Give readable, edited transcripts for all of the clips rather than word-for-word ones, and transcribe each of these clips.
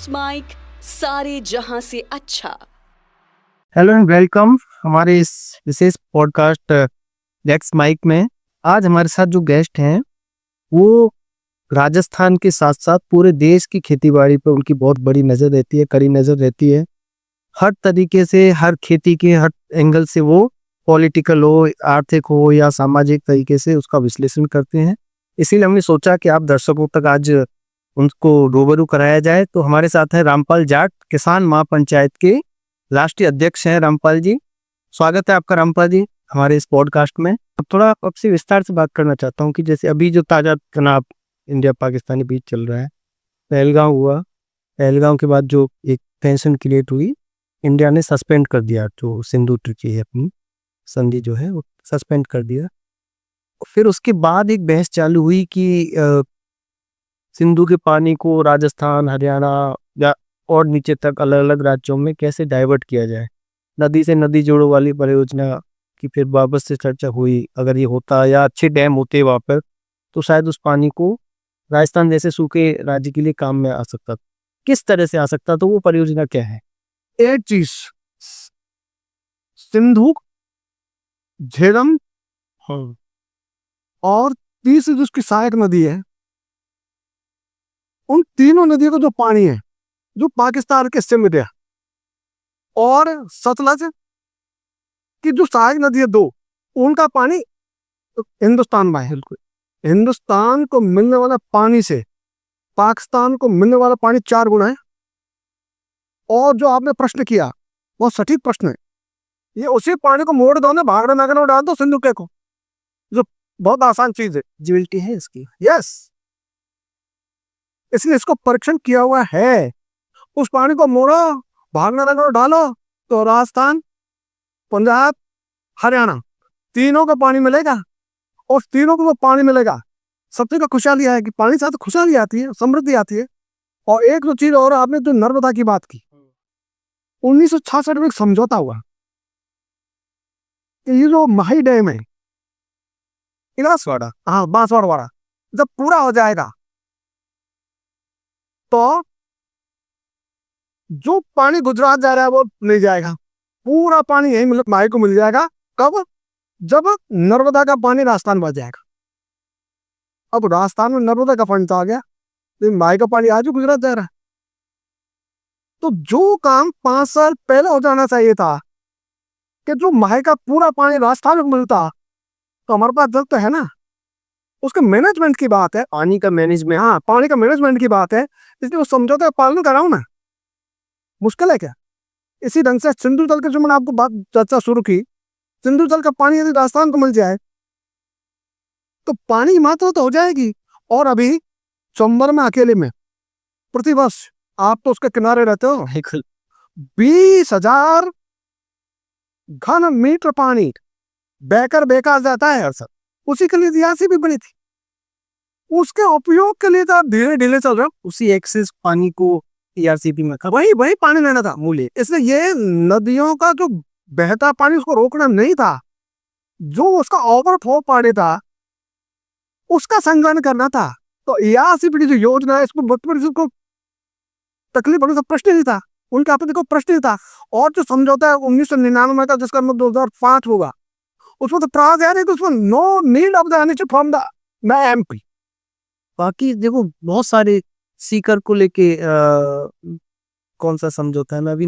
Let's mic सारे जहां से अच्छा। हेलो एंड वेलकम हमारे इस विशेष पॉडकास्ट लेट्स माइक में। आज हमारे साथ जो गेस्ट हैं वो राजस्थान के साथ साथ पूरे देश की खेतीबाड़ी पर उनकी बहुत बड़ी नज़र रहती है, कड़ी नज़र रहती है। हर तरीके से, हर खेती के हर एंगल से वो पॉलिटिकल हो, आर्थिक हो या सामाजिक तरीके से उसका विश्लेषण करते हैं। इसीलिए हमने सोचा कि आप दर्शकों तक आज उनको रूबरू कराया जाए। तो हमारे साथ है रामपाल जाट, किसान महापंचायत के राष्ट्रीय अध्यक्ष हैं। रामपाल जी, स्वागत है आपका रामपाल जी हमारे इस पॉडकास्ट में। अब थोड़ा आपसे विस्तार से बात करना चाहता हूँ कि जैसे अभी जो ताज़ा तनाव इंडिया पाकिस्तानी बीच चल रहा है, पहलगांव हुआ, पहलगांव के बाद जो एक टेंशन क्रिएट हुई, इंडिया ने सस्पेंड कर दिया जो सिंधु ट्रीटी है, अपनी संधि जो है वो सस्पेंड कर दिया। फिर उसके बाद एक बहस चालू हुई कि सिंधु के पानी को राजस्थान, हरियाणा या और नीचे तक अलग अलग राज्यों में कैसे डाइवर्ट किया जाए। नदी से नदी जोड़ो वाली परियोजना की फिर वापस से चर्चा हुई। अगर ये होता या अच्छे डैम होते वहाँ पर तो शायद उस पानी को राजस्थान जैसे सूखे राज्य के लिए काम में आ सकता। किस तरह से आ सकता, तो वो परियोजना क्या है? एक चीज, सिंधु, झेलम और तीसरी जो उसकी सहायक नदी है, उन तीनों नदियों का जो पानी है जो पाकिस्तान के हिस्से में है, और सतलज की जो सहायक नदी है दो, उनका पानी हिंदुस्तान में है। बिल्कुल, हिंदुस्तान को मिलने वाला पानी से पाकिस्तान को मिलने वाला पानी 4 गुना है। और जो आपने प्रश्न किया वो सटीक प्रश्न है। ये उसी पानी को मोड़ दो ना, भागड़ा नगर में डाल दो सिंधु के को, जो बहुत आसान चीज है, जिबिलिटी है इसकी। यस, इसलिए इसको परीक्षण किया हुआ है। उस पानी को मोड़ो, भागड़ा नगर डालो तो राजस्थान, पंजाब, हरियाणा तीनों का पानी मिलेगा। और तीनों को वो पानी मिलेगा, सबसे का खुशहाली है कि पानी से तो खुशहाली आती है, समृद्धि आती है। और एक तो चीज और, आपने जो नर्मदा की बात की, 1966 में एक समझौता हुआ कि ये जो माही डैम है, बांसवाड़ा, हाँ बांसवाड़ा वाला, जब पूरा हो जाएगा तो जो पानी गुजरात जा रहा है वो नहीं जाएगा, पूरा पानी यही मतलब माही को मिल जाएगा। कब? जब नर्मदा का पानी राजस्थान बच जाएगा। अब राजस्थान में नर्मदा का फंड तो आ गया, लेकिन माही का पानी आज भी गुजरात जा रहा है। तो जो काम 5 साल पहले हो जाना चाहिए था कि जो माही का पूरा पानी राजस्थान में मिलता, तो हमारे पास जल तो है ना। उसके मैनेजमेंट की बात है, पानी का मैनेजमेंट। हाँ पानी का मैनेजमेंट की बात है, इसलिए उस समझौते का पालन कराऊं ना, मुश्किल है क्या? इसी ढंग से सिंधु जल की जो मैंने आपको बात चर्चा शुरू की, सिंधु जल का पानी यदि राजस्थान को मिल जाए तो पानी की मात्रा तो हो जाएगी। और अभी चंबल में अकेले में प्रतिवर्ष, आप तो उसके किनारे रहते हो, 20,000 घन मीटर पानी बहकर बेकार जाता है हर साल। उसी के लिए रियासी भी बनी थी, उसके उपयोग के लिए तो आप धीरे धीरे चल रहे हो। उसी एक्सेस पानी को ईआरसीपी में वही पानी लेना था मूल्य। इसलिए ये नदियों का जो बहता पानी उसको रोकना नहीं था, जो उसका ओवरफ्लो पानी था उसका संकलन करना था। तो ईआरसीपी की जो योजना है, इसको तकलीफ होने का प्रश्न नहीं था, उनके आपत्ति को प्रश्न नहीं था। और जो समझौता है 1999 का, जिसका 2005 होगा, उसमें तो प्रावधान है कि उसमें no need of the NHA from the MP. बाकी देखो बहुत सारे सीकर को लेके कौन सा समझौता है, मैं अभी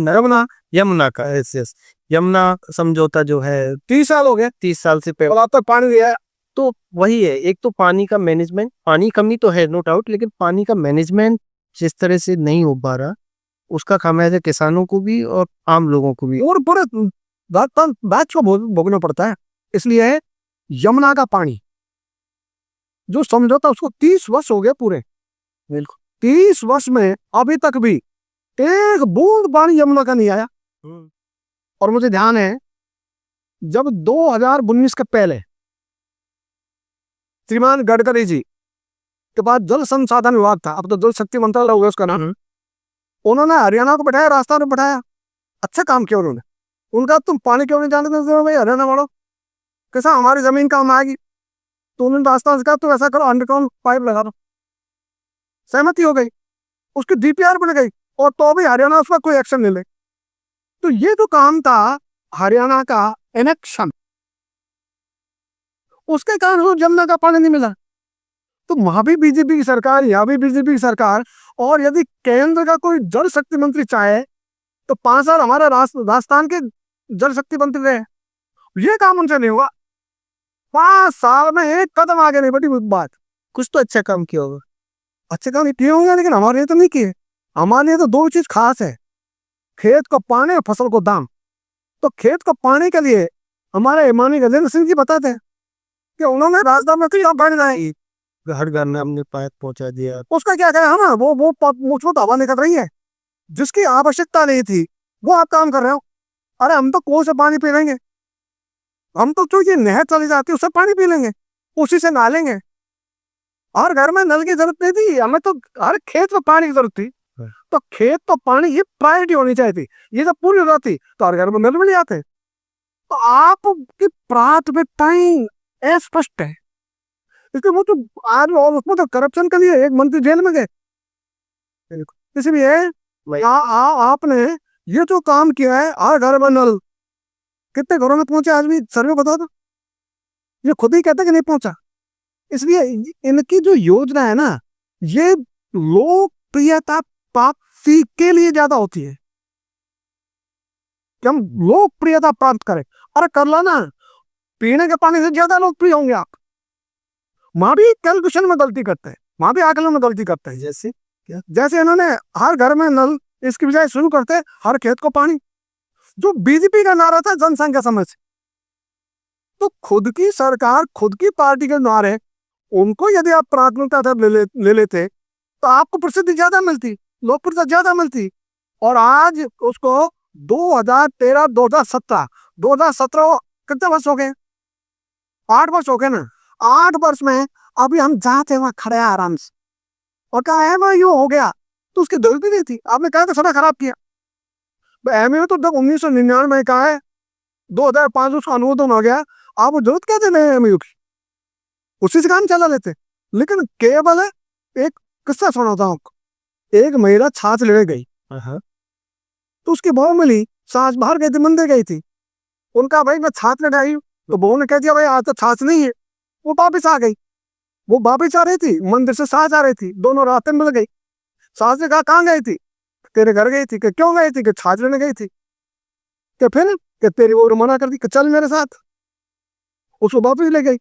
यमुना का यस यमुना समझौता जो है 30 साल हो गए, 30 साल से पहले। अब तक पानी दिया है। तो वही है, एक तो पानी का मैनेजमेंट, पानी कमी तो है नो डाउट, लेकिन पानी का मैनेजमेंट जिस तरह से नहीं हो पा रहा, उसका खामियाजा किसानों को भी और आम लोगों को भी, और पूरे बैच को भोगना पड़ता है। इसलिए यमुना का पानी जो समझौता, उसको 30 वर्ष हो गए पूरे। बिल्कुल 30 वर्ष में अभी तक भी एक बूंद पानी यमुना का नहीं आया। और मुझे ध्यान है जब 2019 के पहले श्रीमान गडकरी जी के पास जल संसाधन विभाग था, अब तो जल शक्ति मंत्रालय हो गया उसका नाम, उन्होंने हरियाणा को बैठाया, राजस्थान में बैठाया, अच्छा काम किया उन्होंने। उनका तुम पानी क्यों नहीं जानते भाई हरियाणा वालों, कैसा हमारी जमीन काम आएगी, तो उन्होंने राजस्थान से कहा तो ऐसा करो, अंडरग्राउंड पाइप लगा दो। सहमति हो गई, उसकी डीपीआर बन गई और तो भी हरियाणा उसका कोई एक्शन नहीं ले। तो ये जो काम था हरियाणा का इनेक्शन, उसके कारण वो जमुना का पानी नहीं मिला। तो वहां भी बीजेपी की सरकार, यहाँ भी बीजेपी की सरकार, और यदि केंद्र का कोई जल शक्ति मंत्री चाहे तो 5 साल हमारा राजस्थान के जल शक्ति मंत्री रहे, ये काम उनसे नहीं हुआ। 5 साल में एक कदम आगे नहीं बढ़ी बात। कुछ तो अच्छा काम किया होगा। अच्छे काम किए होंगे लेकिन हमारे लिए तो नहीं किए। हमारे लिए तो 2 चीज खास है, खेत को पानी और फसल को दाम। तो खेत को पानी के लिए हमारे हिमानी गजेंद्र सिंह जी बताते हैं कि उन्होंने राजस्थान में कहीं पानी लाए, घर घर में हमने पाइप पहुंचा दिया। उसका क्या करें हम? वो मुझको तो हवा निकल रही है, जिसकी आवश्यकता नहीं थी वो आप काम कर रहे हो। अरे हम तो कुएं से पानी पी लेंगे, हम तो जो ये नहर चली जाती है उससे पानी पी लेंगे, उसी से नहा लेंगे। और घर में नल की जरूरत नहीं थी हमें, तो हर खेत में पानी की जरूरत थी। तो खेत तो पानी ये प्रायोरिटी होनी चाहिए थी। ये जब पूरी हो जाती तो हर घर में नल मिल जाते। तो आपकी प्राथमिकताएं अस्पष्ट है। इसलिए वो तो आज और उसमें तो करप्शन के लिए एक मंत्री जेल में गए। इसलिए आपने ये जो काम किया है, हर घर में नल, कितने घरों में पहुंचे आज भी सर्वे बता दो? ये खुद ही कहते कि नहीं पहुंचा। इसलिए इनकी जो योजना है ना, ये लोकप्रियता प्राप्ति के लिए ज्यादा होती है कि हम लोकप्रियता प्राप्त करें। अरे कर लो ना, पीने के पानी से ज्यादा लोकप्रिय होंगे आप। वहां भी कैलकुलेशन में गलती करते हैं, वहां भी आकलन में गलती करते हैं। जैसे इन्होंने हर घर में नल, इसकी बजाय शुरू करते हर खेत को पानी, जो बीजेपी का नारा था जनसंख्या समझ। तो खुद की सरकार, खुद की पार्टी के नारे, उनको यदि आप प्राथमिकता ले लेते तो आपको प्रसिद्धि ज्यादा मिलती, लोकप्रियता ज्यादा मिलती। और आज उसको 2013, 2017 कितने वर्ष हो गए? 8 वर्ष हो गए ना। 8 वर्ष में अभी हम जाते वहां खड़े आराम से और कहा एमओयू हो गया, तो उसकी जरूरत ही नहीं थी। आपने कहा था समय खराब किया। एमओयू तो 1999 में कहा है, 2005 उसका अनुमोदन हो गया। आप जरूरत क्या थे नए एमओयू की? उसी से काम चला लेते। लेकिन केवल एक किस्सा सुनाता हूँ आपको। एक महिला छाछ ले गई, तो उसकी बहू मिली, सास बाहर गई थी, मंदिर गई थी। उनका भाई मैं छाछ ले आई, तो बहू ने कह दिया भाई आज तो छाछ नहीं है। वो वापिस आ गई। वो वापिस आ रही थी, मंदिर से सास आ रही थी, दोनों रास्ते मिल गई। सास ने कहा कहाँ गई थी? तेरे घर गई थी। कि क्यों गई थी? कि छाछ लेने गई थी। कि फिर? कि तेरी वो मना कर दी कि चल मेरे साथ। उसको वापिस ले गई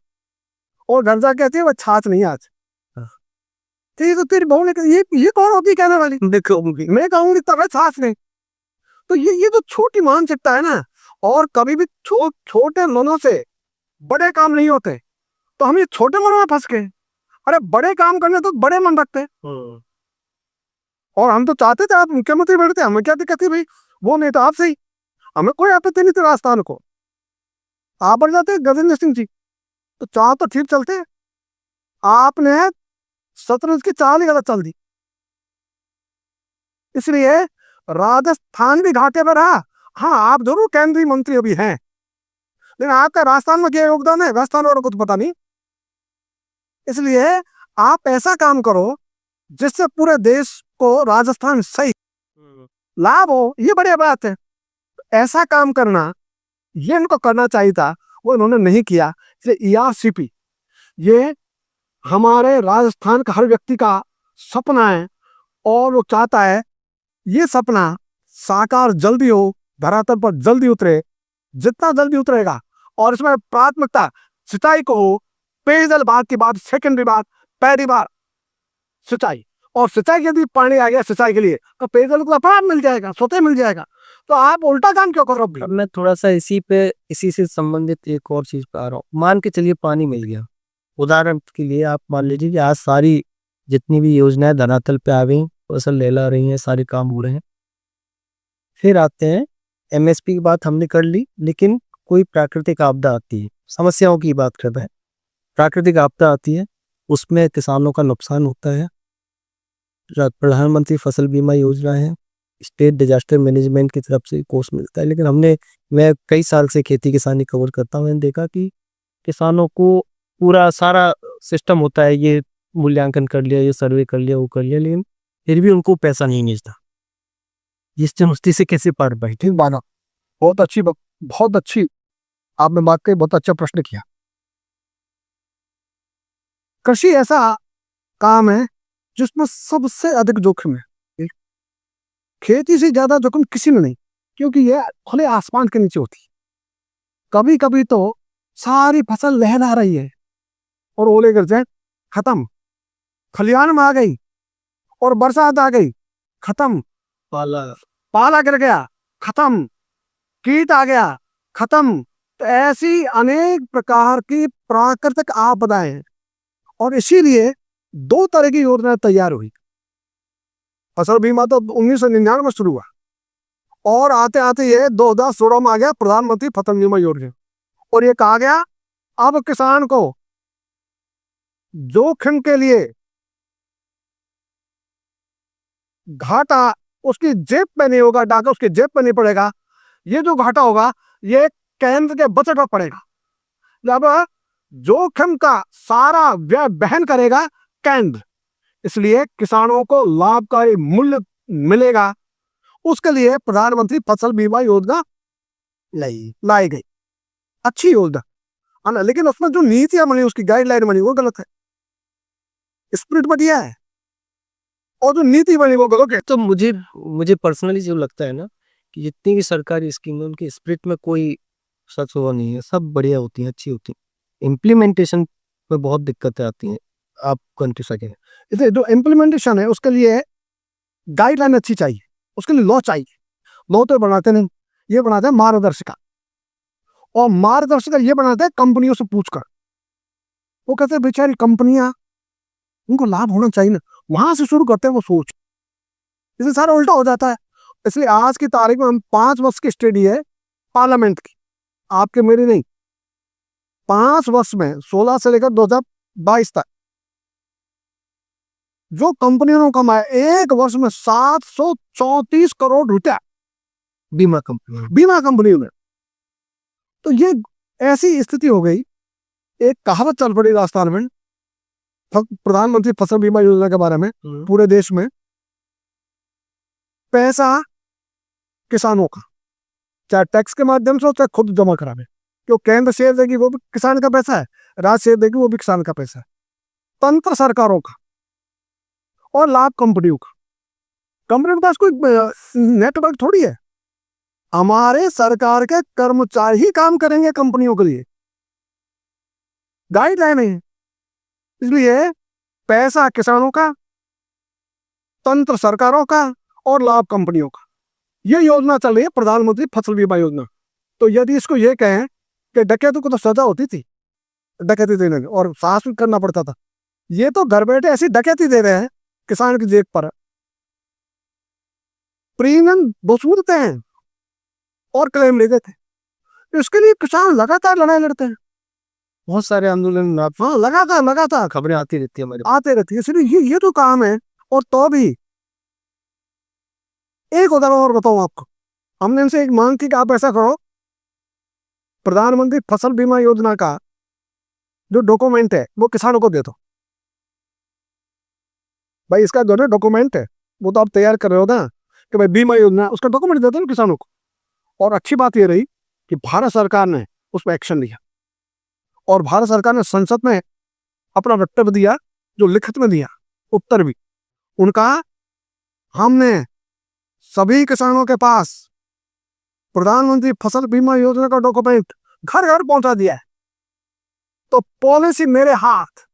और घर जा कहती है वह छाछ नहीं आज। ठीक, तो तेरी बहू ने कहा ये कौन होती कहने वाली? मैं कहूंगी तब छाछ नहीं। तो ये जो छोटी मानसिकता है ना, और कभी भी छोटे मनों से बड़े काम नहीं होते। तो हम ये छोटे मनों में फंस गए। अरे बड़े काम करने तो बड़े मन रखते हैं। और हम तो चाहते थे आप मुख्यमंत्री बैठते, हमें क्या दिक्कत थी भाई? वो नहीं तो आप सही, हमें कोई आपत्ति नहीं थी राजस्थान को। आप बढ़ जाते गजेंद्र सिंह जी, तो चाह तो ठीक चलते। आपने शतरंज की चाल ही गलत चल दी। इसलिए राजस्थान भी घाटे पर रहा। हाँ, आप जरूर केंद्रीय मंत्री अभी हैं, लेकिन आपका राजस्थान में क्या योगदान है राजस्थान वालों को तो पता नहीं। इसलिए आप ऐसा काम करो जिससे पूरे देश को राजस्थान सही लाभ हो, ये बढ़िया बात है। ऐसा काम करना ये इनको करना चाहिए था, वो इन्होंने नहीं किया। इसलिए ईआरसीपी ये हमारे राजस्थान का हर व्यक्ति का सपना है, और वो चाहता है ये सपना साकार जल्दी हो, धरातल पर जल्दी उतरे। जितना जल्दी उतरेगा, और इसमें प्राथमिकता सिंचाई को हो। पेयजल बात की बात सेकेंडरी बात, पहली बार सिंचाई। और सिंचाई यदि पानी आ गया सिंचाई के लिए, तो पेयजल को अपना मिल जाएगा, स्वतः मिल जाएगा। तो आप उल्टा काम क्यों करो? अब मैं थोड़ा सा इसी से संबंधित एक और चीज पे आ रहा हूँ। मान के चलिए पानी मिल गया, उदाहरण के लिए आप मान लीजिए कि आज सारी जितनी भी योजनाएं धरातल पे आ गई, फसल लहला रही हैं, सारे काम हो रहे हैं। फिर आते हैं एमएसपी की बात हमने कर ली, लेकिन कोई प्राकृतिक आपदा आती है, समस्याओं की बात कर रहे हैं। प्राकृतिक आपदा आती है, उसमें किसानों का नुकसान होता है। प्रधानमंत्री फसल बीमा योजना है, स्टेट डिजास्टर मैनेजमेंट की तरफ से कोर्स मिलता है। लेकिन मैं कई साल से खेती किसानी कवर करता हूँ, मैंने देखा कि किसानों को पूरा सारा सिस्टम होता है, ये मूल्यांकन कर लिया, ये सर्वे कर लिया, वो कर लिया, लेकिन फिर भी उनको पैसा नहीं मिलता। इस चुनौती से कैसे पार पाई? ठीक माना, बहुत अच्छी आपने बात कही, बहुत अच्छा प्रश्न किया। कृषि ऐसा काम है जिसमें सबसे अधिक जोखिम है। खेती से ज्यादा जोखिम किसी में नहीं, क्योंकि यह खुले आसमान के नीचे होती है। कभी कभी तो सारी फसल लहरा रही है और ओले गिर जाए, खत्म। खलिहान में आ गई और बरसात आ गई, खत्म। पाला गिर गया, खत्म। कीट आ गया, खत्म। तो ऐसी अनेक प्रकार की प्राकृतिक आपदाएं हैं और इसीलिए 2 तरह की योजना तैयार हुई। फसल बीमा तो 1999 में शुरू हुआ और आते आते ये 2016 में आ गया प्रधानमंत्री फसल बीमा योजना। और ये कहा गया अब किसान को जोखिम के लिए घाटा उसकी जेब में नहीं होगा, डाका उसकी जेब में नहीं पड़ेगा। ये जो घाटा होगा ये केंद्र के बजट में पड़ेगा। जब जोखिम का सारा व्यय वहन करेगा केंद्र, इसलिए किसानों को लाभकारी मूल्य मिलेगा। उसके लिए प्रधानमंत्री फसल बीमा योजना लाई गई। अच्छी योजना है ना, लेकिन उसमें जो नीतियां बनी, उसकी गाइडलाइन बनी वो गलत है। स्पिरिट बढ़िया है और जो नीति बनी वो गलत है। तो मुझे पर्सनली जो लगता है ना कि जितनी भी सरकारी स्कीम है उनके स्पिरिट में कोई सच हुआ नहीं है, सब बढ़िया होती हैं, अच्छी होती हैं। इम्प्लीमेंटेशन में बहुत दिक्कतें आती हैं, आप कंट्री सके। इसलिए जो इम्प्लीमेंटेशन है उसके लिए गाइडलाइन अच्छी चाहिए, उसके लिए लॉ चाहिए। लॉ तो बनाते नहीं, ये बनाते हैं मार्गदर्शिका, और मार्गदर्शिका ये बनाते हैं कंपनियों से पूछकर। वो कहते हैं बेचारी कंपनियां, उनको लाभ होना चाहिए ना, वहां से शुरू करते हैं वो सोच। इससे सारा उल्टा हो जाता है। इसलिए आज की तारीख में हम 5 वर्ष की स्टडी है पार्लियामेंट की, आपके मेरी नहीं। 5 वर्ष में 16 से लेकर 2022 तक जो कंपनियों ने कमाया, एक वर्ष में 734 करोड़ रुपया बीमा कंपनियों में। तो ये ऐसी स्थिति हो गई। एक कहावत चल पड़ी राजस्थान में प्रधानमंत्री फसल बीमा योजना के बारे में, पूरे देश में पैसा किसानों का, चाहे टैक्स के माध्यम से हो चाहे खुद जमा करावे, क्योंकि केंद्र शेयर देगी वो भी किसान का पैसा है, राज्य शेयर देगी वो भी किसान का पैसा है। तंत्र सरकारों का और लाभ कंपनियों का। कंपनी के पास कोई नेटवर्क थोड़ी है। हमारे सरकार के कर्मचारी ही काम करेंगे कंपनियों के लिए, गाइडलाइन है। इसलिए पैसा किसानों का, तंत्र सरकारों का और लाभ कंपनियों का। यह योजना चल रही है प्रधानमंत्री फसल बीमा योजना। तो यदि इसको ये कहें कि डकैतों को तो सजा होती थी डकैती देने और साहस भी करना पड़ता था, ये तो घर बैठे ऐसी डकैती दे रहे हैं किसान की जेब पर। प्रीमियम वसूलते हैं और क्लेम ले देते हैं। इसके लिए किसान लगातार लड़ाई लड़ते हैं। बहुत सारे आंदोलन लगातार खबरें आती रहती है, आते रहती है। इसलिए ये तो काम है। और तो भी एक उदाहरण और बताऊं आपको, हमने इनसे एक मांग की कि आप ऐसा करो, प्रधानमंत्री फसल बीमा योजना का जो डॉक्यूमेंट है वो किसानों को दे दो। भाई इसका जो डॉक्यूमेंट है वो तो आप तैयार कर रहे हो ना कि भाई बीमा योजना, उसका डॉक्यूमेंट दे दो ना किसानों को। और अच्छी बात ये रही कि भारत सरकार ने उस पर एक्शन लिया और भारत सरकार ने संसद में अपना वक्तव्य दिया, जो लिखित में दिया, उत्तर भी उनका। हमने सभी किसानों के पास प्रधानमंत्री फसल बीमा योजना का डॉक्यूमेंट घर घर पहुंचा दिया है। तो पॉलिसी मेरे हाथ,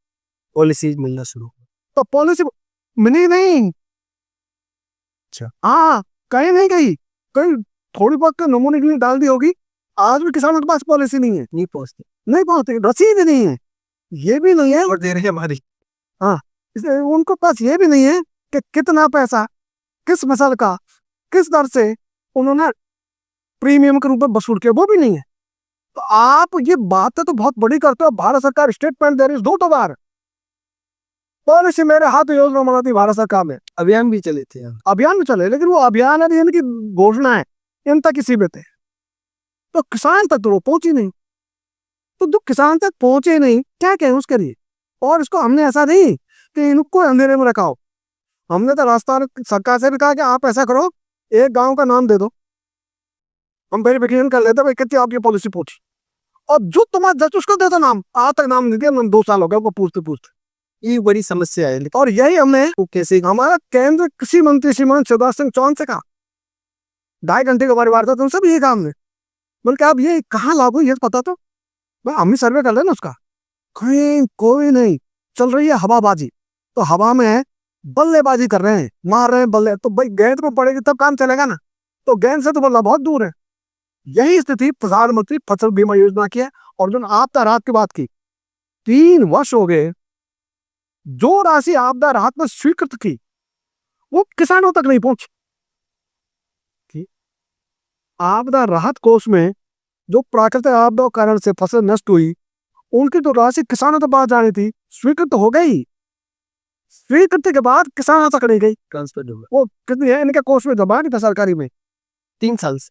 पॉलिसी मिलना शुरू। तो पॉलिसी मिली नहीं। अच्छा, हाँ, कहीं नहीं गई, कहीं थोड़ी बहुत के नमूने के लिए डाल दी होगी। आज भी किसानों के पास पॉलिसी नहीं है, नहीं पहुंचती, रसीद नहीं है, ये भी नहीं है। और दे रही है हमारी। हाँ, इसलिए उनको पास ये भी नहीं है कि कितना पैसा किस फसल का किस दर से उन्होंने प्रीमियम के रूप में वसूल किया, वो भी नहीं है। तो आप ये बातें तो बहुत बड़ी करते हो। भारत सरकार स्टेटमेंट दे रही है 2 बार, पॉलिसी मेरे हाथ योजना बनाती भारत सरकार में। अभियान भी चले थे, अभियान भी चले, लेकिन वो अभियान है इनकी घोषणा है, इन तक ही सीमित है। तो किसान तक तो वो पहुंची नहीं। तो जो किसान तक पहुंचे नहीं, क्या कहें उसके लिए। और इसको हमने ऐसा नहीं कि इनको अंधेरे में रखा हो। हमने तो राजस्थान सरकार से भी कहा कि आप ऐसा करो एक गांव का नाम दे दो, हम वेरिफिकेशन कर लेते भाई कितनी आपकी पॉलिसी पहुंची, और जो तुम्हारा जज उसको देता नाम, आज तक नाम नहीं दिया, 2 साल हो गए वो पूछते पूछते। ये बड़ी समस्या है। और यही हमने वो कैसे हमारा केंद्र कृषि मंत्री श्रीमान शिवराज सिंह चौहान से कहा, 2.5 घंटे का परिवार था, तुमसे भी ये काम ने बोल के आप ये कहाँ लागू, ये पता तो भाई हम ही सर्वे कर लेना उसका। कहीं कोई नहीं, चल रही है हवाबाजी, तो हवा में बल्लेबाजी कर रहे हैं, मार रहे हैं बल्ले, तो भाई गेंद में पड़ेगी तब काम चलेगा ना, तो गेंद से तो बल्ला बहुत दूर है। यही स्थिति प्रधानमंत्री फसल बीमा योजना की है। और जो आपदा राहत की बात की, 3 वर्ष हो गए, जो राशि आपदा राहत में स्वीकृत की वो किसानों तक नहीं पहुंची। आपदा राहत कोष में जो प्राकृतिक आपदा के कारण से फसल नष्ट हुई, उनकी तो राशि किसानों तक पास जानी थी, स्वीकृत हो गई, स्वीकृति के बाद किसानों तक नहीं गई, ट्रांसफर होगा? वो कितनी है इनके कोष में जमा नहीं था सरकारी में, 3 साल से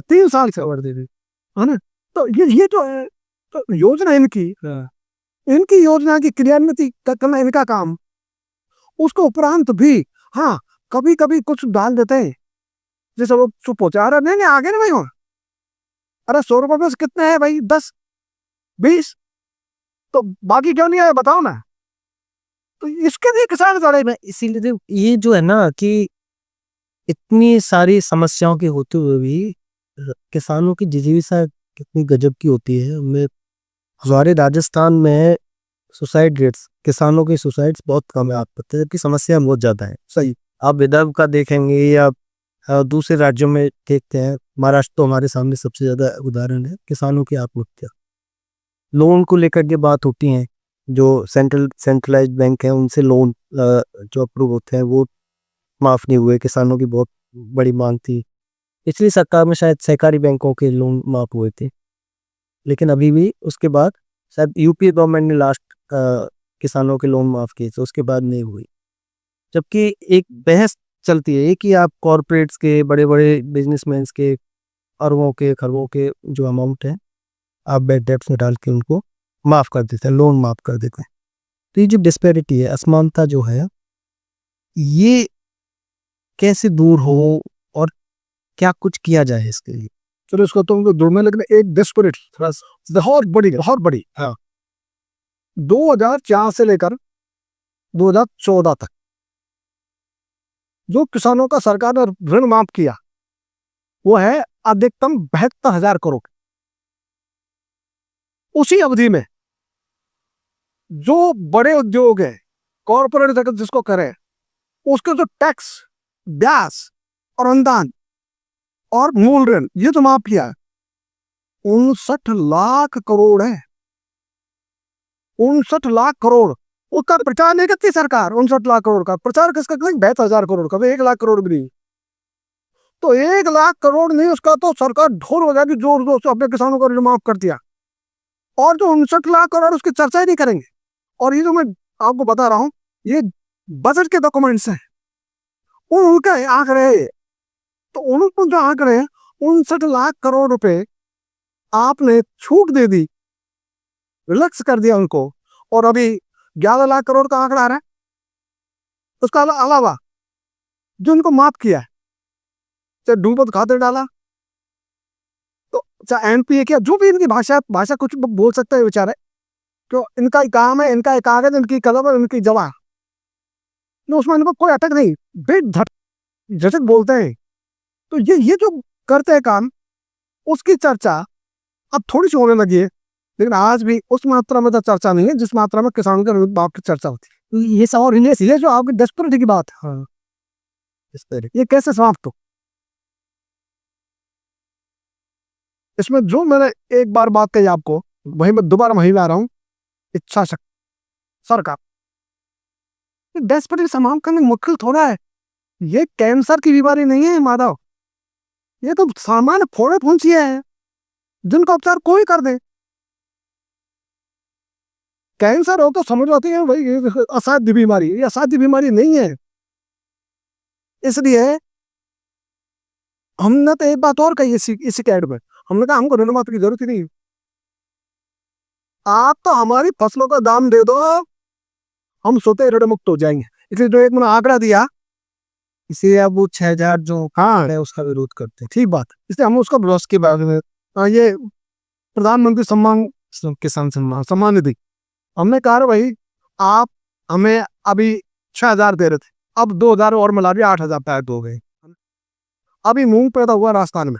3 साल से खबर दे दी। है ना। तो ये जो है तो योजना इनकी योजना की क्रियान्वित करना इनका काम। उसको उपरांत भी हाँ कभी कभी कुछ डाल देते हैं, जैसे वो चुप हो जा रहा, नहीं आगे नहीं भाई हो, अरे 100 रुपये में कितने हैं भाई, 10 20, तो बाकी क्यों नहीं आया बताओ ना। तो इसके लिए किसान लड़े में इसीलिए तो ये जो है ना कि इतनी सारी समस्याओं के होते हुए भी किसानों की जिजीविका कितनी गजब की होती है। हमारे राजस्थान में सुसाइड रेट्स, किसानों की सुसाइड्स बहुत कम है, आप पता है, जबकि समस्या बहुत ज्यादा है। सही, आप विदर्भ का देखेंगे या दूसरे राज्यों में देखते हैं, महाराष्ट्र तो हमारे सामने सबसे ज्यादा उदाहरण है किसानों की आत्महत्या। लोन को लेकर के बात होती है, जो सेंट्रलाइज्ड बैंक है उनसे लोन जो अप्रूव होते हैं वो माफ नहीं हुए, किसानों की बहुत बड़ी मांग थी। पिछली सरकार में शायद सहकारी बैंकों के लोन माफ हुए थे, लेकिन अभी भी उसके बाद शायद यूपी गवर्नमेंट ने लास्ट किसानों के लोन माफ किए थे, उसके बाद नहीं हुई। जबकि एक बहस चलती है कि आप कॉरपोरेट्स के, बड़े बड़े बिजनेसमैन के अरबों के खरबों के जो अमाउंट है आप बैड डेब्ट्स में डाल के उनको माफ कर देते हैं, लोन माफ कर देते हैं। तो ये जो डिस्पैरिटी है, असमानता जो है, ये कैसे दूर हो और क्या कुछ किया जाए इसके लिए? चलो इसको तुम तो दूर में, लेकिन एक डेस्परेट बहुत बड़ी हाँ। 2004 से लेकर 2014 तक जो किसानों का सरकार ने ऋण माफ किया वो है अधिकतम 72,000 करोड़। उसी अवधि में जो बड़े उद्योग है, कॉर्पोरेट जगत जिसको करें, उसके जो टैक्स, ब्याज और अनुदान और मूल ऋण ये तो माफ किया, 59 लाख करोड़ है। 59 लाख करोड़, उसका प्रचार नहीं करती सरकार। 59 लाख करोड़ का प्रचार किसका करें? 72,000 करोड़ का, 1 लाख करोड़ भी नहीं। तो 1 लाख करोड़ नहीं, उसका तो सरकार ढोल हो जाएगी जोर जोर से, अपने किसानों का ऋण माफ कर दिया। और जो 59 लाख करोड़ उसकी चर्चा ही नहीं करेंगे। और ये जो मैं आपको बता रहा हूं, ये बजट के डॉक्यूमेंट्स हैं, उनके आंकड़े, तो उनको जो आंकड़े 59 लाख करोड़ रुपए आपने छूट दे दी, रिलैक्स कर दिया उनको, और अभी 11 लाख करोड़ का आंकड़ा आ रहा है। उसका अलावा जो उनको माफ किया है, चाहे डूबत खाते डाला, तो चाहे एनपीए किया, जो भी इनकी भाषा कुछ बोल सकते हैं बेचारे, क्यों इनका ही काम है, इनका ही कागज, इनकी कलम और इनकी जवान, उसमें इनको कोई अटक नहीं, बेट धट जैसे बोलते हैं। तो ये जो करते हैं काम, उसकी चर्चा अब थोड़ी सी होने लगी है, लेकिन आज भी उस मात्रा में तो चर्चा नहीं है जिस मात्रा में किसानों के बाप की चर्चा होती है। ये सब और ये जो आपकी डेस्परेट की बात है, हाँ, ये कैसे समाप्त हो? इसमें जो मैंने एक बार बात कही आपको, वही मैं दोबारा वही आ रहा हूं, इच्छा शक्ति सरकार डेस्परेट समाप्त करना मुश्किल थोड़ा है। ये कैंसर की बीमारी नहीं है माधव, ये तो सामान्य फोड़े फुंसियां है जिनका उपचार कोई कर दे। कैंसर हो तो समझ आती है भाई ये असाध्य बीमारी, ये असाध्य बीमारी नहीं है। इसलिए हमने तो एक बात और कही इसी कैड में, हमने कहा हमको ऋण माफी की जरूरत ही नहीं, आप तो हमारी फसलों का दाम दे दो, हम सोते ऋण मुक्त हो जाएंगे। इसलिए जो एक मैंने आंकड़ा दिया इसीलिए अब वो 6,000 जो हाँ है उसका विरोध करते ठीक बात, इसलिए हम उसका विरोध के बारे में ये प्रधानमंत्री सम्मान हैं किसान सम्मान। सम्मान निधि, हमने कहा भाई आप हमें अभी 6,000 दे रहे थे, अब 2,000 और मिला दिया, 8,000 पैक हो गए। अभी मूंग पैदा हुआ राजस्थान में,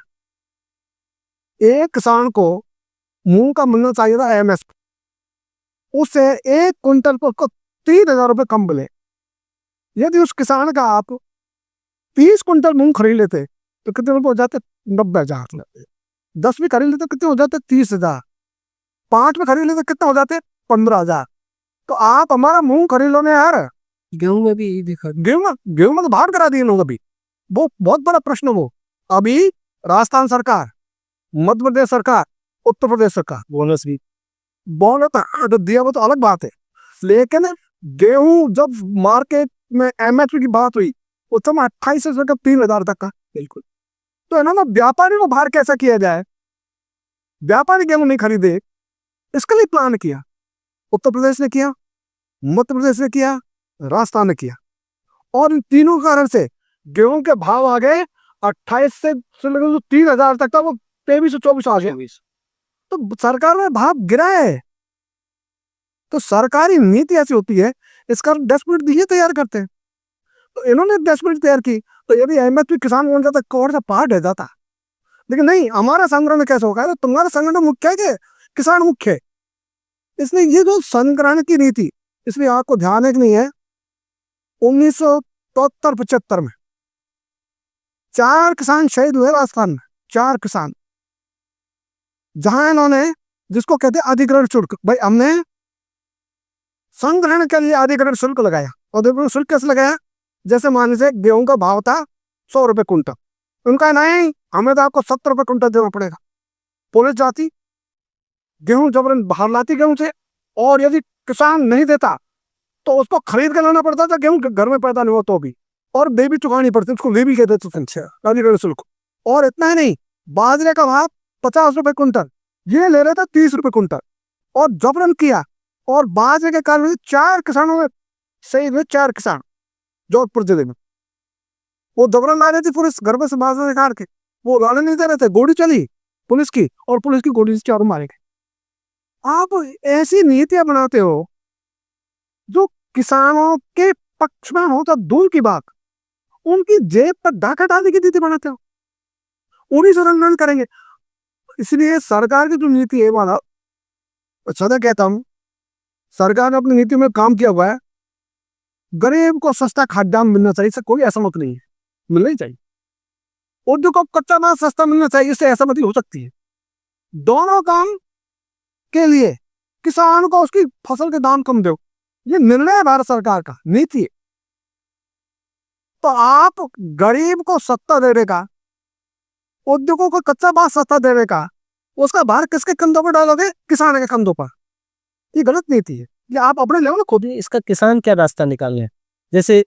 एक किसान को मूंग का मिलना चाहिए था एमएसपी, उससे 1 क्विंटल पर उसको 3,000 रुपये कम मिले। यदि उस किसान का आप 30 क्विंटल मूंग खरीद लेते तो कितने रुपये हो जाते? 90,000। 10 भी खरीद लेते कितने हो जाते? 30,000। 5 में खरीद लेते कितने हो जाते? 15,000। तो आप हमारा मूंग खरीद लो ना यार। गेहूं में भी यही दिखा। गेहूं में तो बाहर करा दिए लोग अभी, वो बहुत बड़ा प्रश्न। वो अभी राजस्थान सरकार, मध्य प्रदेश सरकार, उत्तर प्रदेश सरकार बोनस भी बोनस दिया, वो तो अलग बात है, लेकिन गेहूं जब मार्केट में एमएसपी की बात हुई उस समय 28 से 3,000 तक का। बिल्कुल। तो इन्होंने व्यापारी को बाहर कैसा किया जाए, व्यापारी गेहूं नहीं खरीदे, इसके लिए प्लान किया। उत्तर प्रदेश ने किया, मध्य प्रदेश ने किया, राजस्थान ने किया, और इन तीनों कारण से गेहूं के भाव आ गए 28 से लेकर 3,000 तक का, वो 23 से 24 आ गया। तो सरकार ने भाव गिरा है। तो सरकारी नीति ऐसी होती है, इसका डेस्परेट दिए तैयार करते हैं। तो इन्होंने डेस्परेट तैयार की, तो यदि एमएसपी किसान बन जाता कोर्ट से पार रह जाता, लेकिन नहीं, हमारा संग्रहण कैसे होगा? तो तुम्हारा संग्रहण मुख्य है कि किसान मुख्य है? इसलिए ये जो संग्रहण की नीति, इसलिए आपको ध्यान है कि नहीं है, 1973-75 में 4 किसान शहीद हुए राजस्थान में, 4 किसान, जहां इन्होंने, जिसको कहते हैं अधिग्रहण शुल्क, भाई हमने संग्रहण के लिए अधिग्रहण शुल्क लगाया। अधिग्रहण शुल्क कैसे लगाया? जैसे मान लीजिए गेहूं का भाव था 100 रुपये कुंटल, उनका नहीं, हमें तो आपको 70 रुपये कुंटल देना पड़ेगा। पुलिस जाती, गेहूं जबरन बाहर लाती गेहूं से, और यदि किसान नहीं देता तो उसको खरीद के लाना पड़ता था, गेहूं घर में पैदा नहीं हो तो भी, और दे भी चुकानी पड़ती, उसको ले भी कहते थे अधिग्रहण शुल्क। और इतना ही नहीं, बाजरे का भाव 50 रुपये कुंटल, ये ले रहे थे 30 रुपये कुंटल, और जबरन किया। और बाजरे के कारण 4 किसानों में शहीद हुए, 4 किसान जोधपुर जिले में। वो जबरन ला रही थी पुलिस घर में से बाजरा निकाल के, वो लाने नहीं दे रहे थे, गोली चली पुलिस की, और पुलिस की गोली से 4 मारे गए। आप ऐसी नीतियां बनाते हो जो किसानों के पक्ष में हो, तो दूर की बात, उनकी जेब पर डाका डालने की नीति बनाते हो, उन्हीं से रंगन करेंगे। इसलिए सरकार की जो नीति है, वाला सदा कहता हूं, सरकार ने अपनी नीति में काम किया हुआ है, गरीब को सस्ता खाद्यान्न मिलना चाहिए, इससे कोई असहमत नहीं है, मिलना ही चाहिए। उद्योग को कच्चा माल सस्ता मिलना चाहिए, इससे असहमति हो सकती है। दोनों काम के लिए किसान को उसकी फसल के दाम कम दो, ये निर्णय है भारत सरकार का, नीति है। तो आप गरीब को सत्ता देने का, उद्योगों को कच्चा माल सस्ता देने का, उसका भार किसके कंधों पर डालोगे? किसान के कंधों पर। ये गलत नीति है, ये आप अपने लेवल खुद। इसका किसान क्या रास्ता निकालने हैं? जैसे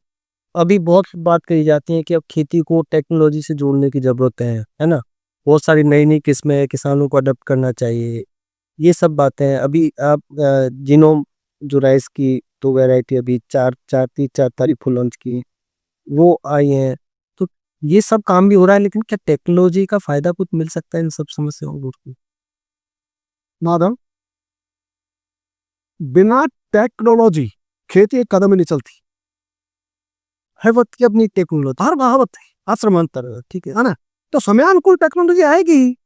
अभी बहुत बात कही जाती है कि अब खेती को टेक्नोलॉजी से जोड़ने की जरूरत है ना, बहुत सारी नई नई किस्में किसानों को अडॉप्ट करना चाहिए, ये सब बातें हैं। अभी आप जिनोम जो राइस की 2 वैरायटी अभी 4 तारीख लॉन्च की, वो आई हैं, तो ये सब काम भी हो रहा है, लेकिन क्या टेक्नोलॉजी का फायदा कुछ मिल सकता है इन सब समस्याओं को? माधव, बिना टेक्नोलॉजी खेती एक कदम ही नहीं चलती। हर वक्त की अपनी टेक्नोलॉजी, हर वक्त आश्रमांतर, ठीक है ना, तो समयानुकूल टेक्नोलॉजी आएगी।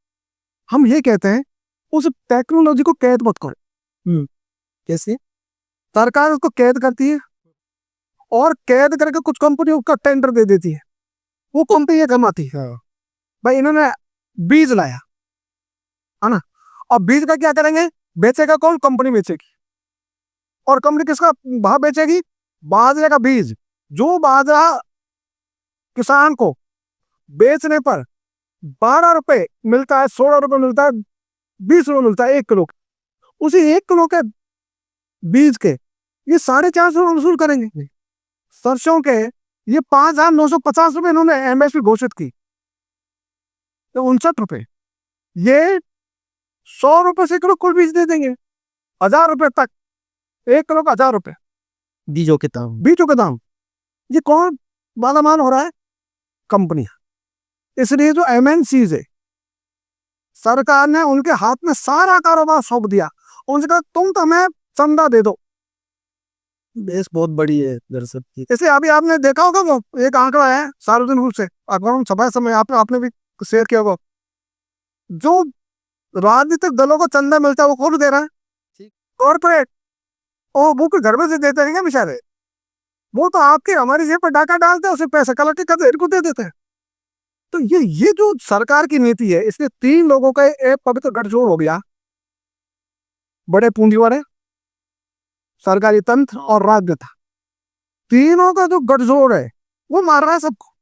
हम ये कहते हैं उस टेक्नोलॉजी को कैद मत करो। कैसे? सरकार उसको कैद करती है, और कैद करके कुछ कंपनियों का टेंडर दे देती है, वो कंपनी ये कमाती है। भाई इन्होंने बीज लाया है ना, और बीज का क्या करेंगे? बेचेगा कौन? कंपनी बेचेगी। और कंपनी किसका भाव बेचेगी? बाजरे का बीज। जो बाजरा किसान को बेचने पर 12 रुपए मिलता है, 16 रुपए मिलता है, 20 रुपए मिलता है 1 किलो, उसी 1 किलो के बीज के ये 450 रुपए वसूल करेंगे। सरसों के ये 5,950 रुपए इन्होंने एमएसपी घोषित की, तो 59 रुपए, ये 100 रुपए से किलो कुल बीज दे देंगे, 1,000 रुपए तक, 1 किलो का 1,000 रुपए बीजों के दाम। ये कौन मालामाल हो रहा है? कंपनियां। इसलिए जो एमएनसीज है, सरकार ने उनके हाथ में सारा कारोबार सौंप दिया। उनसे कहा तुम तो हमें चंदा दे दो। देश बहुत बड़ी है दरअसल। जैसे अभी आपने देखा होगा, वो एक आंकड़ा है सार्वजनिक रूप से अखबारों में छपा समय आपने भी शेयर किया होगा, जो राजनीतिक दलों को चंदा मिलता है वो कौन दे रहा है? कॉर्पोरेट। और वो कोई घर में से देते नहीं क्या बेचारे? वो तो आपके हमारी जेब पर डाका डालते हैं, उसे पैसा कलेक्ट करते इनको दे देते हैं। तो ये जो सरकार की नीति है, इसमें तीन लोगों का एक पवित्र गठजोड़ हो गया। बड़े पूंजी वाले, सरकारी तंत्र और राजनेता, तीनों का जो गठजोड़ है वो मार रहा है सबको।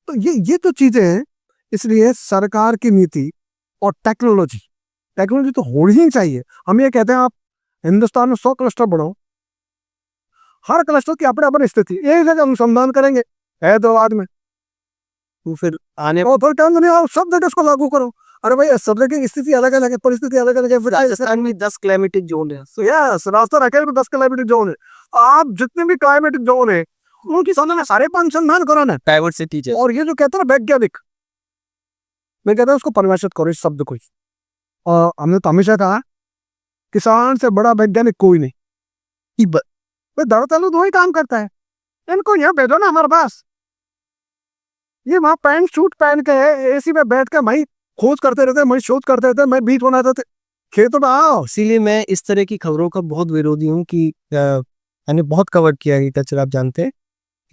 तो ये तो चीजें हैं। इसलिए सरकार की नीति और टेक्नोलॉजी तो होनी ही चाहिए। हम ये कहते हैं आप हिंदुस्तान में 100 क्लस्टर बनाओ, हर क्लस्टर की अपने अपनी स्थिति, एक जगह अनुसंधान करेंगे हैदराबाद में, तो फिर आने और फिर क्या नहीं, आप सब जगह उसको लागू करो। अरे भाई सब जगह की स्थिति अलग अलग है, परिस्थिति अलग अलग है। फिर राजस्थान में 10 क्लाइमेटिक जोन है। तो यस, राजस्थान अकेले में 10 क्लाइमेटिक जोन है। आप जितने भी क्लाइमेटिक जोन है उनकी सामने सारे पर अनुसंधान कराना है। डाइवर्सिटी है। और ये जो कहते हैं ना वैज्ञानिक, मैं कहता हूँ उसको परिभाषित करो इस शब्द को। और हमने तो हमेशा कहा किसान से बड़ा वैज्ञानिक कोई नहीं। दरअसल दो ही काम करता है, इनको यहाँ भेजो ना हमारे पास। ये वहां पैंट सूट पहन के एसी में बैठ कर वही खोज करते रहते, वही शोध करते रहते, मैं बीज बनाते थे खेतों में। आओ, इसीलिए मैं इस तरह की खबरों का बहुत विरोधी हूँ कि मैंने बहुत कवर किया एग्रीकल्चर, आप जानते हैं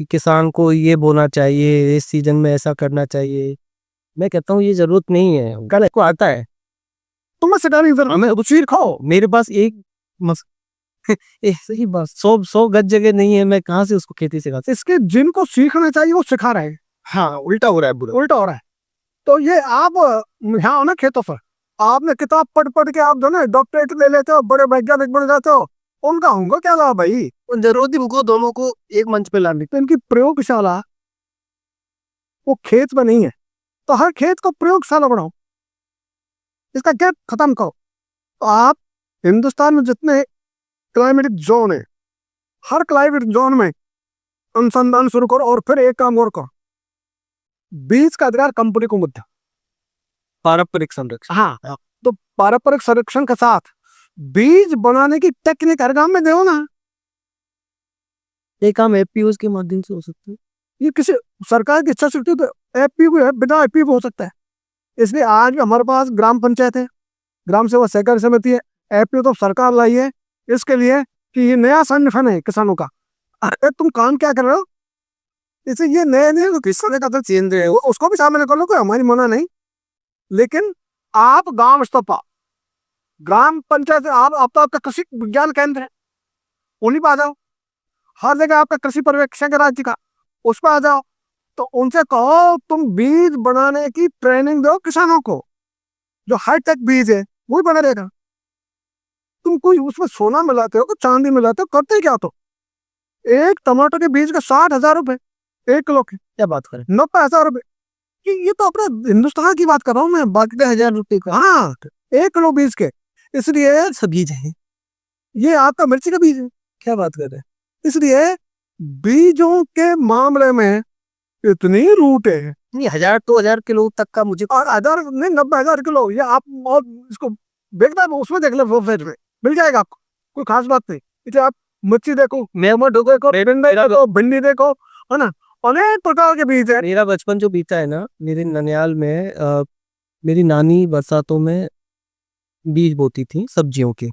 कि किसान को ये बोना चाहिए, इस सीजन में ऐसा करना चाहिए। मैं कहता हूँ ये जरूरत नहीं है, गलत को आता है। तुम्हें सिखाने की जरूरत, हमें चीर खाओ। मेरे पास एक सही बात 100 गज जगह नहीं है, मैं कहाँ से उसको खेती सिखा सकता? इसके जिनको सीखना चाहिए वो सिखा रहे हैं। हाँ, उल्टा हो रहा है, उल्टा हो रहा है। तो ये आप यहाँ हो ना खेतों पर, आपने किताब पढ़ पढ़ के आप जो ना डॉक्टरेट ले लेते हो, बड़े वैज्ञानिक बन जाते हो, उनका होगा क्या लाभ भाई? जरूरत उनको दोनों को एक मंच पे लाने। तो इनकी प्रयोगशाला वो खेत में नहीं है, तो हर खेत को प्रयोगशाला बनाओ, इसका गैप खत्म करो। तो आप हिंदुस्तान में जितने क्लाइमेटिक जोन है, हर क्लाइमेटिक जोन में अनुसंधान शुरू करो। और फिर एक काम और करो, बीज का अधिकार कंपनी को मत दो। पारंपरिक संरक्षण। हाँ, तो पारंपरिक संरक्षण के साथ बीज बनाने की टेक्निक हर गांव में दो ना। ये काम एपीओ के माध्यम से हो सकता है। ये किसी सरकार की इच्छा शक्ति तो एपीओ है, बिना एपीओ हो सकता है। इसलिए आज भी हमारे पास ग्राम पंचायत है, ग्राम सेवा सहकारी समिति है। एपीओ तो सरकार लाई है इसके लिए कि ये नया संगठन है किसानों का। अरे तुम काम क्या कर रहे हो? इसे ये नए नए तो किसानों का तो चेंज है, उसको भी सामने कर लो, कोई हमारी मना नहीं। लेकिन आप गांव स्तर पर, ग्राम पंचायत, आप तो आपका कृषि विज्ञान केंद्र है, उन्हीं पर आ जाओ। हर जगह आपका कृषि पर्यवेक्षक है राज्य का, उस पर आ जाओ। तो उनसे कहो तुम बीज बनाने की ट्रेनिंग दो किसानों को, जो हाईटेक बीज है वही बना रहेगा। तुम कोई उसमें सोना मिलाते हो, चांदी मिलाते हो, करते क्या? तो एक टमाटर के बीज का 60,000 रुपए 1 किलो के, क्या बात करें, 90,000 रुपए। ये तो अपने हिंदुस्तान की बात कर रहा हूँ मैं, बाकी का 1,000 रुपए का। हाँ, 1 किलो बीज के। इसलिए सब बीज है। ये आपका मिर्ची का बीज है, क्या बात कर रहे हैं? इसलिए बीजों के मामले में इतनी रूट है। नहीं, 1000 तो 1000 किलो तक का मुझे, और 1000 नहीं, 90,000 किलो। ये आप और इसको देखना है, उसमें देख ले, वेबसाइट में मिल जाएगा आपको, कोई खास बात नहीं। इसे आप मिर्ची देखो, मेवा देखो, देखो, भिंडी देखो, है ना, अनेक प्रकार के बीज है। मेरा बचपन जो बीता है ना, मेरे ननियाल में मेरी नानी बरसातों में बीज बोती थी सब्जियों के।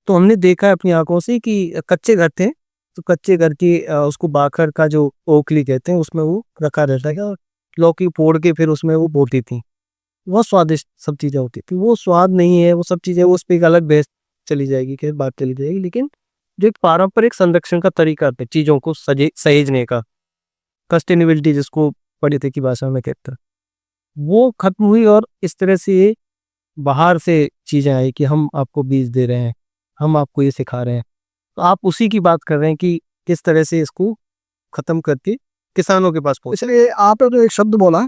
तो हमने देखा है अपनी आंखों से कि कच्चे घर थे, तो कच्चे घर की उसको बाखर का जो ओखली कहते हैं, उसमें वो रखा रहता है, और लौकी फोड़ के फिर उसमें वो बोती थी। बहुत स्वादिष्ट सब चीज़ें होती थी। वो स्वाद नहीं है, वो सब चीज़ें, वो उस पर एक अलग बहस चली जाएगी, कि बात चली जाएगी। लेकिन जो एक पारंपरिक संरक्षण का तरीका है चीज़ों को सहेजने का, सस्टेनेबिलिटी जिसको पढ़ी की भाषा में कहते हैं, वो खत्म हुई। और इस तरह से बाहर से चीज़ें आई कि हम आपको बीज दे रहे हैं, हम आपको ये सिखा रहे हैं। तो आप उसी की बात कर रहे हैं कि किस तरह से इसको खत्म करके किसानों के पास पहुंचे। इसलिए आपने जो एक शब्द बोला,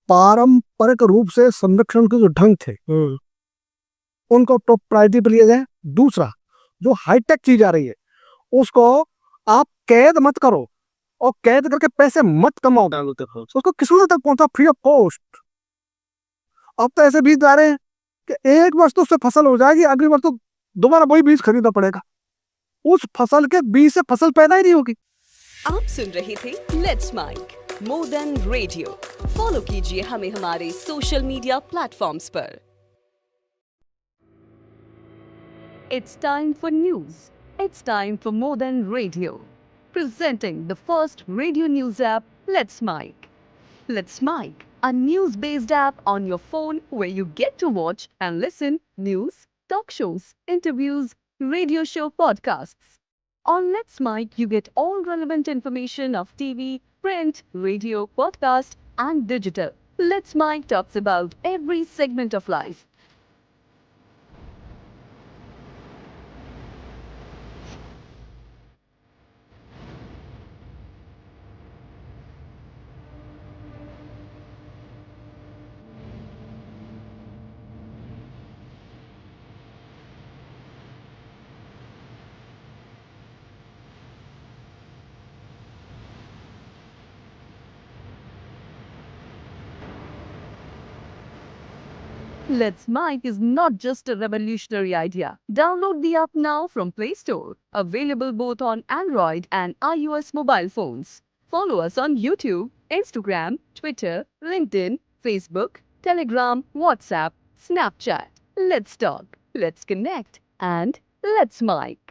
पारंपरिक रूप से संरक्षण के जो ढंग थे उनको टॉप प्रायोरिटी पर लिया जाए। दूसरा, जो हाईटेक चीज आ रही है उसको आप कैद मत करो, और कैद करके पैसे मत कमाओ, उसको किस्मत तक पहुंचा फ्री ऑफ कॉस्ट। अब तो ऐसे बीज जा रहे हैं कि एक वर्ष तो उससे फसल हो जाएगी, अगली वर्ष तो दोबारा वही बीज खरीदना पड़ेगा, उस फसल के बीज से फसल पैदा ही नहीं होगी। आप सुन रहे थे let's mike more than radio. Follow कीजिए हमें हमारे सोशल मीडिया प्लेटफॉर्म्स पर। It's time for news. It's time for More Than Radio. Presenting the first radio news app, Let's Mike. Let's Mike, a news-based app on your phone where you get to watch and listen news, talk shows, interviews, radio show podcasts. On Let's Mike, you get all relevant information of TV, print, radio, podcast, and digital. Let's Mike talks about every segment of life. Let's Mike is not just a revolutionary idea. Download the app now from Play Store. Available both on Android and iOS mobile phones. Follow us on YouTube, Instagram, Twitter, LinkedIn, Facebook, Telegram, WhatsApp, Snapchat. Let's talk, let's connect, and let's Mike.